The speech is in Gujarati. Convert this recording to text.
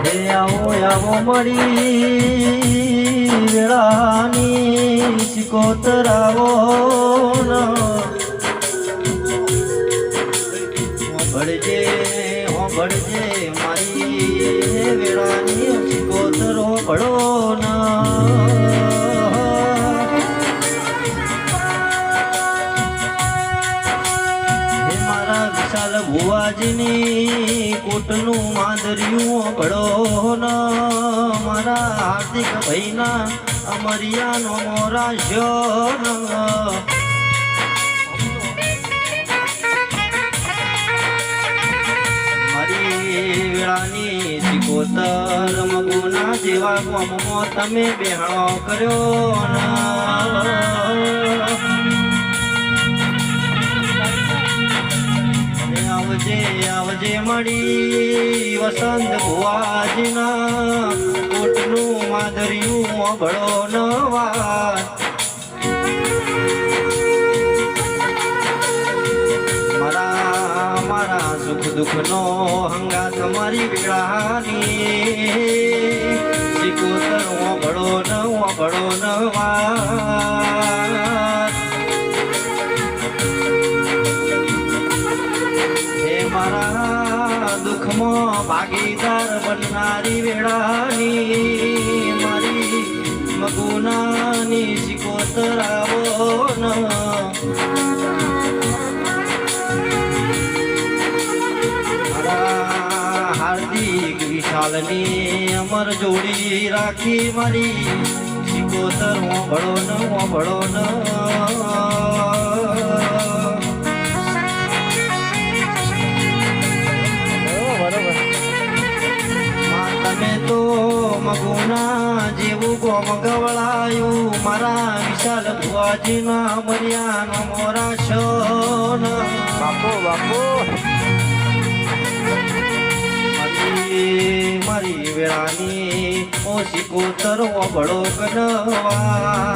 આવો આવો મળી વેળાની સિકોતર આવો ભળજે મારી વેળાની સિકોતર ભળો વિશાલ ભુવાજીની કોટનું માદરિયું ભળો મારા હાર્દિક ભાઈના અમરિયાનો મોરાશ્યો મારી વેળાની સિકોતર મગુના જેવા ગામમાં તમે બેહણો કર્યો આવજે મળી વસંત ભુવાજીના કોટનું માદરિયું ભળો નવા મારા સુખ દુઃખનો હંગાત મારી વેળાની સિકોતર ભળો નવા મારા દુઃખમાં ભાગીદાર બનનારી વેળાની મારી મગુનાની સિકોતર આવો મારા હાર્દિક વિશાલની અમર જોડી રાખી મારી સિકોતર ભળો ન મગુના જેવું ગોમ ગવળાયું મારા વિશાલ ભુવાજીના મર્યાનો મોરાશો બાપો મારી વેળાની ઓ સિકોતર ભળો ગણવા